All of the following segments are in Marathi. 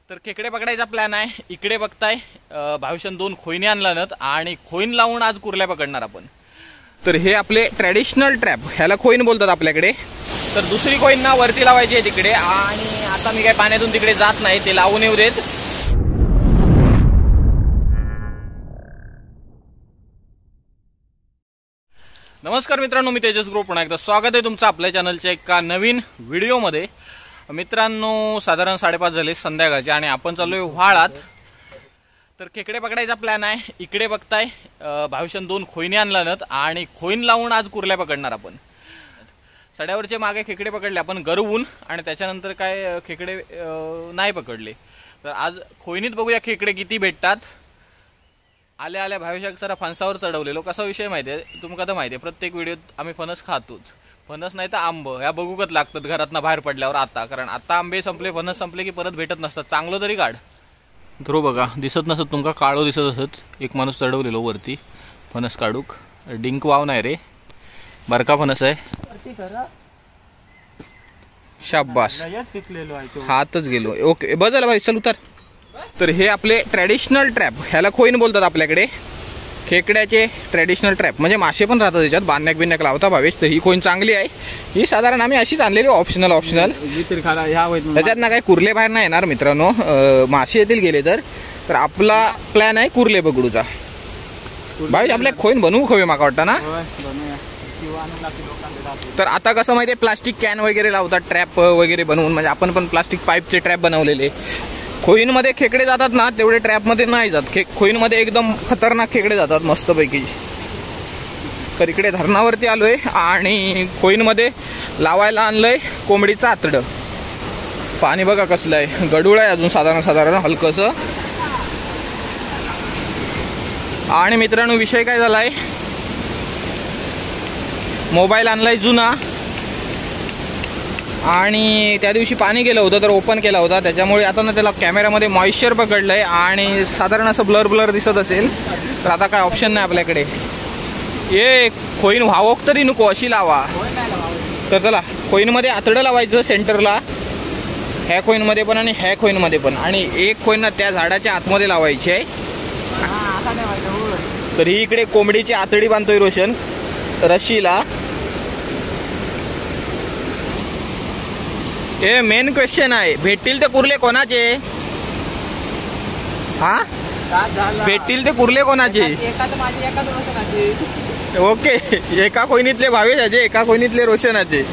तर खेकडे पकडायचा प्लॅन आहे। इकडे बघताय भाविशान 2 खोईने आणलात आणि खोईन लावून आज कुर्ल्या पकडणार आपण। तर हे आपले ट्रॅडिशनल ट्रॅप, ह्याला खोईन बोलतात आपल्याकडे। तर दुसरी खोईन ना वरती लावायची आहे तिकडे, आणि आता मी काय पाण्यातून तिकडे जात नाही, ते लावून येऊ देत। नमस्कार मित्रांनो, मी तेजस ग्रो पुन्हा एकदा स्वागत आहे तुमचं आपल्या चॅनलच्या एका नवीन व्हिडिओमध्ये। मित्रांनो साधारण 5:30 झाले संध्याकाळचे आणि आपण चाललोय व्हाळात। तर खेकडे पकडायचा प्लॅन आहे। इकडे बघताय भाविशान 2 खोईने आणलात आणि खोईन लावून आज कुर्ल्या पकडणार आपण। सड्यावरचे मागे खेकडे पकडले आपण गरवून, आणि त्याच्यानंतर काय खेकडे नाही पकडले। तर आज खोईनीत बघूया खेकडे किती भेटतात। आल्या आल्या भाविशाक जरा फणसावर चढवलेलो। कसा विषय माहिती आहे तुमका तर माहिती आहे, प्रत्येक व्हिडिओत आम्ही फणस खातोच। फणस नाही तर आंब ह्या बघूकच लागतात घरातनं बाहेर पडल्यावर। आता कारण आता आंबे संपले, फणस संपले की परत भेटत नसतात। चांगलं तरी काढ धरो बघा, दिसत नसत तुमका, काळो दिसत असत। एक माणूस चढवलेलो वरती फणस काढूक। डिंक वाव नाही रे, बरका फणस आहे। शाबास, हातच गेलो। ओके बस झालं भाई, चल उतर। तर हे आपले ट्रॅडिशनल ट्रॅप, ह्याला खोईन बोलतात आपल्याकडे। खेकड्याचे ट्रॅडिशनल ट्रॅप म्हणजे मासे पण राहतात त्याच्यात, बांधण्याक बिन्याक लावता भावेश। तर ही खोईन चांगली आहे। ही साधारण आम्ही अशीच आणलेली, ऑप्शनल त्याच्यात ना काही कुर्ले बाहेर नाही येणार मित्रांनो। मासे येतील गेले तर आपला प्लॅन आहे कुर्ले पकडूचा। भावेश आपल्या खोईन बनवू खवे माका वाटतं ना। तर आता कसं माहिती आहे, प्लास्टिक कॅन वगैरे लावतात ट्रॅप वगैरे बनवून, म्हणजे आपण पण प्लास्टिक पाईपचे ट्रॅप बनवलेले। खोईनमध्ये खेकडे जातात ना तेवढे ट्रॅपमध्ये नाही जात। खोईनमध्ये एकदम खतरनाक खेकडे जातात मस्तपैकी। तर इकडे धरणावरती आलोय आणि खोईनमध्ये लावायला आणलंय कोंबडीचं आतडं। पाणी बघा कसलं आहे, गडूळ आहे अजून साधारण हलकंसं। आणि मित्रांनो विषय काय झालाय, मोबाईल आणलाय जुना आणि त्या दिवशी पाणी गेलं होतं तर ओपन केला होता, त्याच्यामुळे आता ना त्याला कॅमेरामध्ये मॉइश्चर पकडलंय आणि साधारण असं ब्लर दिसत असेल। तर आता काय ऑप्शन नाही आपल्याकडे। ये खोईन व्हावक तरी नको अशी लावा। तर चला खोईनमध्ये आतडं लावायचं सेंटरला, ह्या खोईनमध्ये पण आणि ह्या खोईनमध्ये पण, आणि एक खोईन ना त्या झाडाच्या आतमध्ये लावायची आहे। तर ही इकडे कोंबडीची आतडी बांधतोय रोशन रशीला। हे मेन क्वेश्चन आहे, भेटतील ते कुर्ले कोणाचे? हा भेटतील ते कुर्ले कोणाचे? ओके, एका कोईनीतले भावेशाचे, एका कोईनीतले रोशनाचे।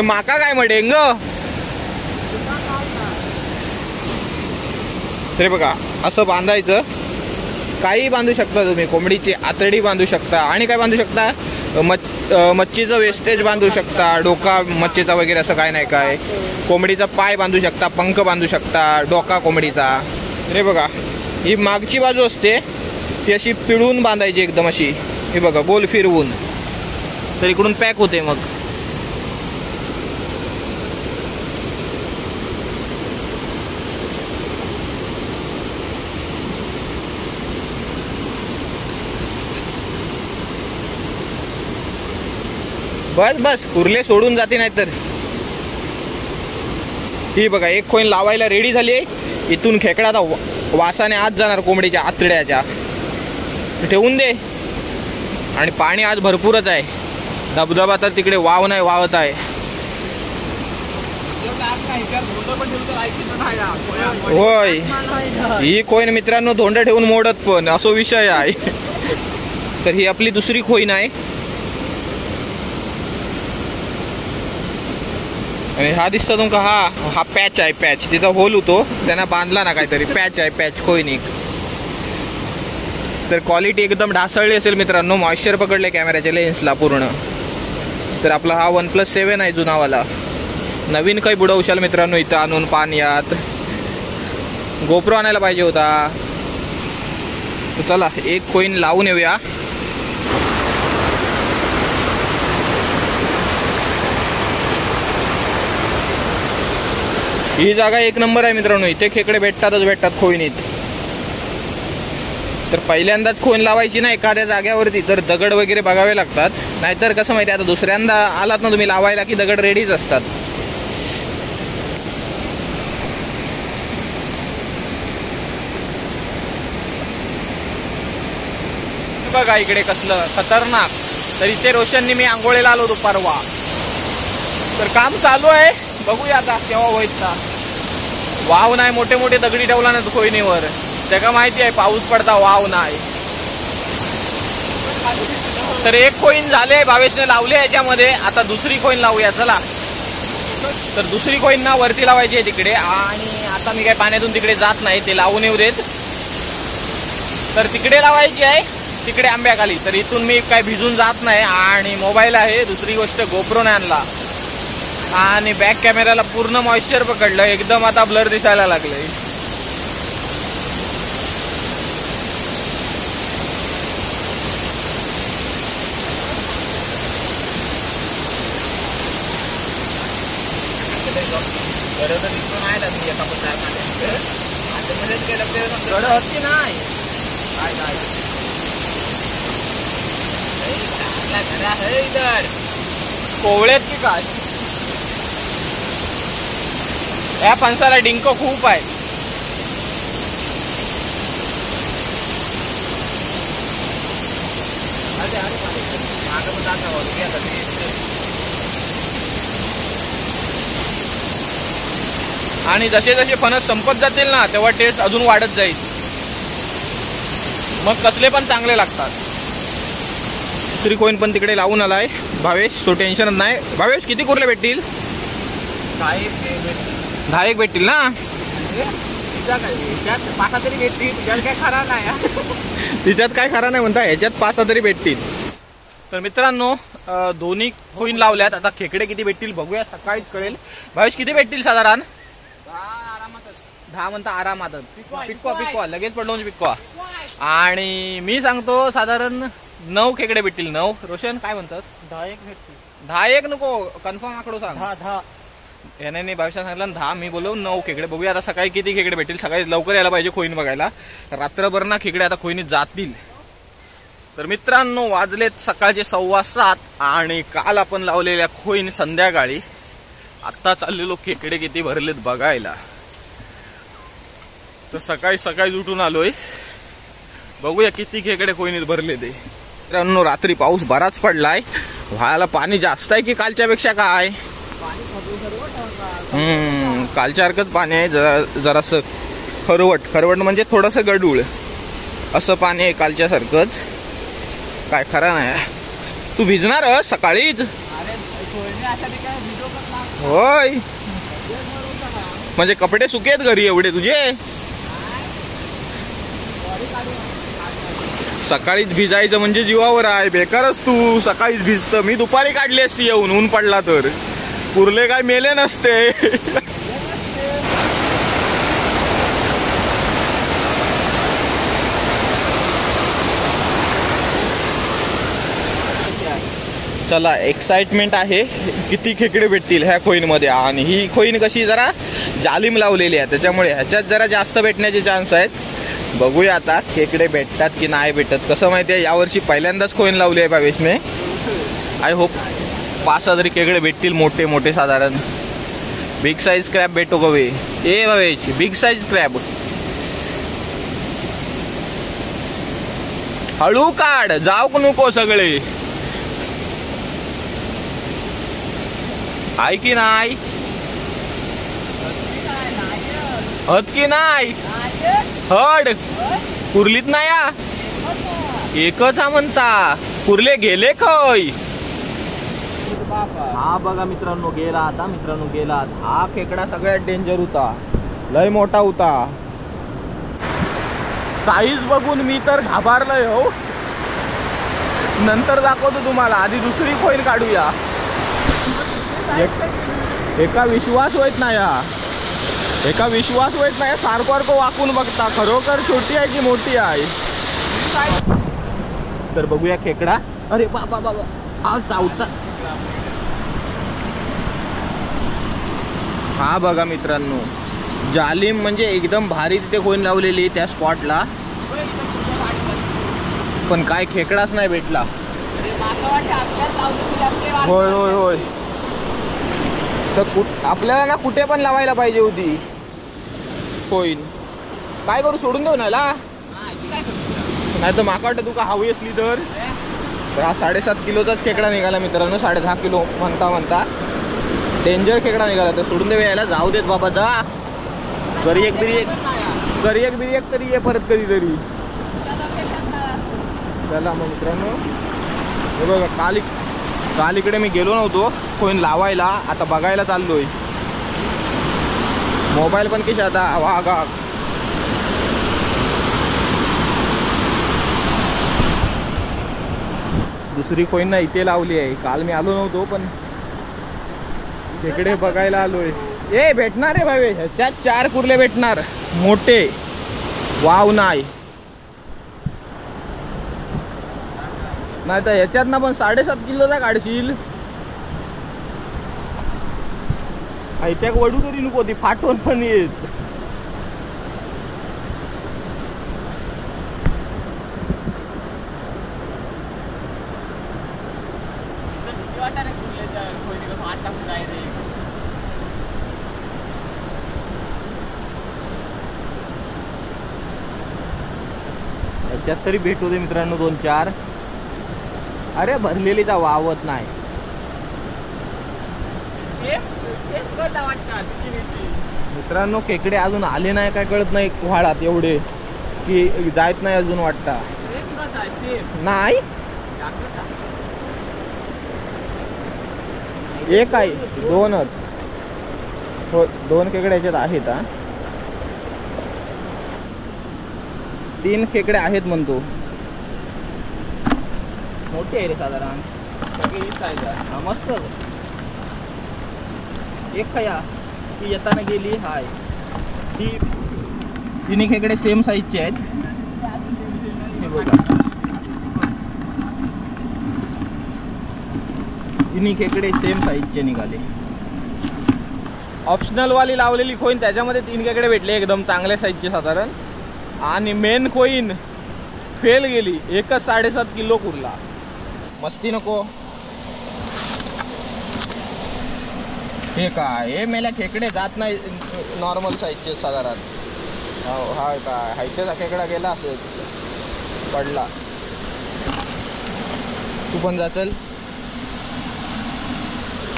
माका काय म्हणेंग तरी बघा, असं बांधायचं। काही बांधू शकता तुम्ही, कोंबडीची आतडी बांधू शकता आणि काय बांधू शकता, मच्छीचं वेस्टेज बांधू शकता, डोका मच्छीचा वगैरे असं काय नाही काय। कोंबडीचा पाय बांधू शकता, पंख बांधू शकता, डोका कोंबडीचा। हे बघा, ही मागची बाजू असते ती अशी पिळून बांधायची एकदम अशी, हे बघा गोल फिरवून, तर इकडून पॅक होते मग। बस कुर्ले सोडून जाते नाही तर। ही बघा एक खोईन लावायला रेडी झाली आहे। इथून खेकडा आता वासाने आत जाणार कोंबडीच्या आतड्याच्या। ठेवून दे, आणि पाणी आज भरपूरच आहे, धबधबा तर तिकडे वाव नाही वाहत आहे। होय, ही खोईन मित्रांनो धोंड ठेवून मोडत पण, असो विषय आहे। तर ही आपली दुसरी खोईन आहे आणि हा दिसतो तुमका, हा पॅच आहे। पॅच तिथं होल होतो, त्यांना बांधला ना काहीतरी, पॅच आहे पॅच खोईनिक। तर क्वालिटी एकदम ढासळली असेल मित्रांनो, मॉइश्चर पकडले कॅमेऱ्याच्या लेन्सला पूर्ण। तर आपला हा OnePlus 7 आहे जुनावाला। नवीन काही बुडवशाल मित्रांनो इथं आणून पाण्यात। गोप्रो आणायला पाहिजे होता। तर चला एक खोईन लावून येऊया। ही जागा एक नंबर आहे मित्रांनो, इथे खेकडे भेटतात खोईनीत। तर पहिल्यांदाच खोईन लावायची ना एखाद्या जाग्यावरती तर दगड वगैरे बघावे लागतात, नाहीतर कसं माहिती, आता दुसऱ्यांदा आलात ना तुम्ही लावायला की दगड रेडीच असतात। धोका का इकडे कसलं खतरनाक. तर इथे रोशननी मी आंघोळीला आलो दुपारवा. तर काम चालू आहे, बघूया आता केव्हा व्हायचा. वाव नाही, मोठे मोठे दगडी ठेवला ना खोईनीवर, त्याला माहिती आहे पाऊस पडता वाव नाही. तर एक खोईन झाले भावेशने लावले याच्यामध्ये, आता दुसरी खोईन लावूया चला. तर दुसरी खोईन ना वरती लावायची आहे तिकडे, आणि आता मी काय पाण्यातून तिकडे जात नाही, ते लावून येऊ देत. तर तिकडे लावायची आहे, तिकडे आंब्याखाली. तर इथून मी काय भिजून जात नाही, आणि मोबाईल आहे, दुसरी गोष्ट गोप्रो नाही आणला, आणि बॅक कॅमेराला पूर्ण मॉइश्चर पकडलं, एकदम आता ब्लर दिसायला लागले. कोवळ्यात की काय, या फणसाला डिंक खूप आहे. आणि जसे जसे फणस संपत जातील ना तेव्हा टेस्ट अजून वाढत जाईल, मग कसले पण चांगले लागतात. दुसरी कोईन पण तिकडे लावून आलाय भावेश, सो टेन्शन नाही. भावेश किती कुर्ले भेटतील? 10 भेटतील ना. तिच्यात काय खरा नाही म्हणता, ह्याच्यात 5-6 तरी भेटतील. तर मित्रांनो दोन्ही खोईन लावल्यात, आता खेकडे किती भेटतील बघूया, सकाळीच कळेल. भावेश किती भेटतील साधारण? 10 म्हणता आरामातच. पिकवा लगेच पडलो पिकवा. आणि मी सांगतो साधारण 9 खेकडे भेटतील. 9. रोशन काय म्हणतात? 10 भेटतील. 10 नको, कन्फर्म आकडो सांग. 10. याने भावेशा सांगितलं 10, मी बोललो 9 खेकडे. बघूया आता सकाळी किती खेकडे भेटतील. सकाळी लवकर यायला पाहिजे खोईन बघायला, रात्रभर ना खेकडे आता खोईनीत जातील. तर मित्रांनो वाजलेत सकाळचे 7:15, आणि काल आपण लावलेल्या खोईन संध्याकाळी. आता चाललेलो खेकडे किती भरलेत बघायला. तर सकाळी सकाळी उठून आलोय, बघूया किती खेकडे खोईनीत भरले ते. मित्रांनो रात्री पाऊस बराच पडलाय, व्हायला पाणी जास्त आहे की कालच्या पेक्षा काय? कालच्या सारखंच पाणी आहे, जरासं खरवट म्हणजे थोडंसं गडूळ असं पाणी आहे कालच्या सारखंच. काय खरं नाही. तू भिजणार सकाळीच? होय, म्हणजे कपडे सुकेत घरी एवढे तुझे? सकाळीच भिजायचं म्हणजे जीवावर आहे, बेकारच तू सकाळीच भिजतं. मी दुपारी काढली असती येऊन, ऊन पडला तर. कुर्ले काय मेले नसते. चला एक्साइटमेंट आहे किती खेकडे भेटतील ह्या खोईन मध्ये. आणि ही खोईन कशी जरा जालिम लावलेली आहे, त्याच्यामुळे ह्याच्यात जरा जास्त भेटण्याचे चान्स आहेत. बघूया आता खेकडे भेटतात की नाही भेटत. कसं माहिती आहे, यावर्षी पहिल्यांदाच खोईन लावली आहे भावेशने. आय होप 5-6 तरी खेकडे भेटतील, मोठे मोठे साधारण. बिग साइज क्रॅब भेटो गवे. ए भावेश, बिग साइज क्रॅब हळू काढ, जाऊ नको सगळे. आहे की नाही? हत की नाही? हड कुर्लीत नाही, एकच हा म्हणता. कुर्ले गेले खय? हा बघा मित्रांनो गेला. आता मित्रांनो गेला. हा खेकडा सगळ्यात डेंजर होता, लय मोठा होता. साईज बघून मी तर घाबरलोय हो. नंतर दाखवतो तुम्हाला, आधी दुसरी खोईन काढूया. एका विश्वास होत नाही, एका विश्वास होत नाही. सारखं वाकून बघता, खरोखर छोटी आहे की मोठी आहे. तर बघूया खेकडा. अरे बाबा बाबा, हा चावता. हा बघा मित्रांनो, जालिम म्हणजे एकदम भारी तिथे खोईन लावलेली त्या स्पॉटला, पण काय खेकडाच नाही भेटला. होय होय होय. तर आपल्याला ना कुठे पण लावायला पाहिजे होती खोईन. काय करू, सोडून देऊ ना? नाही तर माका वाटतं तुका हवी असली तर हा 7.5 किलोचाच खेकडा निघाला मित्रांनो. 10.5 किलो म्हणता डेंजर खेकडा निघाला. तर सोडून दे यायला, जाऊ देत बाबा जा. घरी एक बिरी एक तरी ये परत कधीतरी. चला मग मित्रांनो, हे बघा काल इकडे मी गेलो नव्हतो कोण लावायला, आता बघायला चाललोय. मोबाईल पण किती आता वागा. दुसरी कोईन ना इथे लावली आहे. काल मी आलो नव्हतो पण तिकडे बघायला आलोय. ए भेटणार आहे भावे, ह्याच्यात 4 कुर्ले भेटणार मोठे. वाव नाही तर ह्याच्यात ना पण 7.5 किलोचा काढशील. त्याक वडू तरी नको, ती फाटून पण येत. ह्याच्यात तरी भेटू दे मित्रांनो 2-4. अरे भरलेली तर वावत नाही. मित्रांनो खेकडे अजून आले नाही काय कळत नाही व्हाळात एवढे की जायत नाही अजून वाटता. नाही एक आहे, 2च हो, 2 खेकडे याच्यात आहेत. 3 खेकडे आहेत म्हणतो. मोठी आहे रे साधारण. मस्त एक खया ती येताना गेली. हाय ती तिन्ही खेकडे सेम साईजचे आहेत. हे बघा तिन्ही खेकडे सेम साईजचे निघाले. ऑप्शनल वाली लावलेली खोईन त्याच्यामध्ये 3 खेकडे भेटले एकदम चांगल्या साईजचे साधारण. आणि मेन खोईन फेल गेली. एकच 7.5 किलो कुर्ला. मस्ती नको. हे काय हे मेल्या खेकडे जात नाही नॉर्मल साईजचे साधारण. हा काय हायचा खेकडा गेला असेल पडला. तू पण जाचल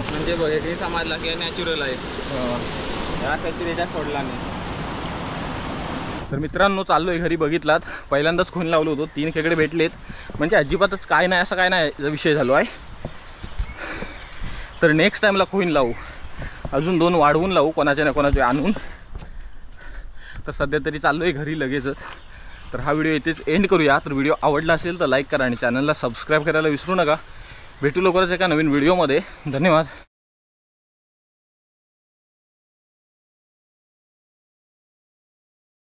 म्हणजे बघ हे समजला की नॅचरल आहे. काहीतरी याच्यात सोडला नाही. तर मित्रांनो चाललोय घरी. बघितलात पहिल्यांदाच खून लावलो होतो. 3 खेकडे भेटलेत म्हणजे अजिबातच काय नाही असं काय नाही विषय झालो आहे. तर नेक्स्ट टाइमला खून लावू, अजून 2 वाढवून लावू कोणाच्या ना कोणाचे आणून. तर सध्या तरी चाललोय घरी लगेचच. तर हा व्हिडिओ इथेच एंड करूया. तर व्हिडिओ आवडला असेल तर लाईक करा आणि चॅनलला सबस्क्राईब करायला विसरू नका. भेटू लवकरच एका नवीन व्हिडिओमध्ये. धन्यवाद.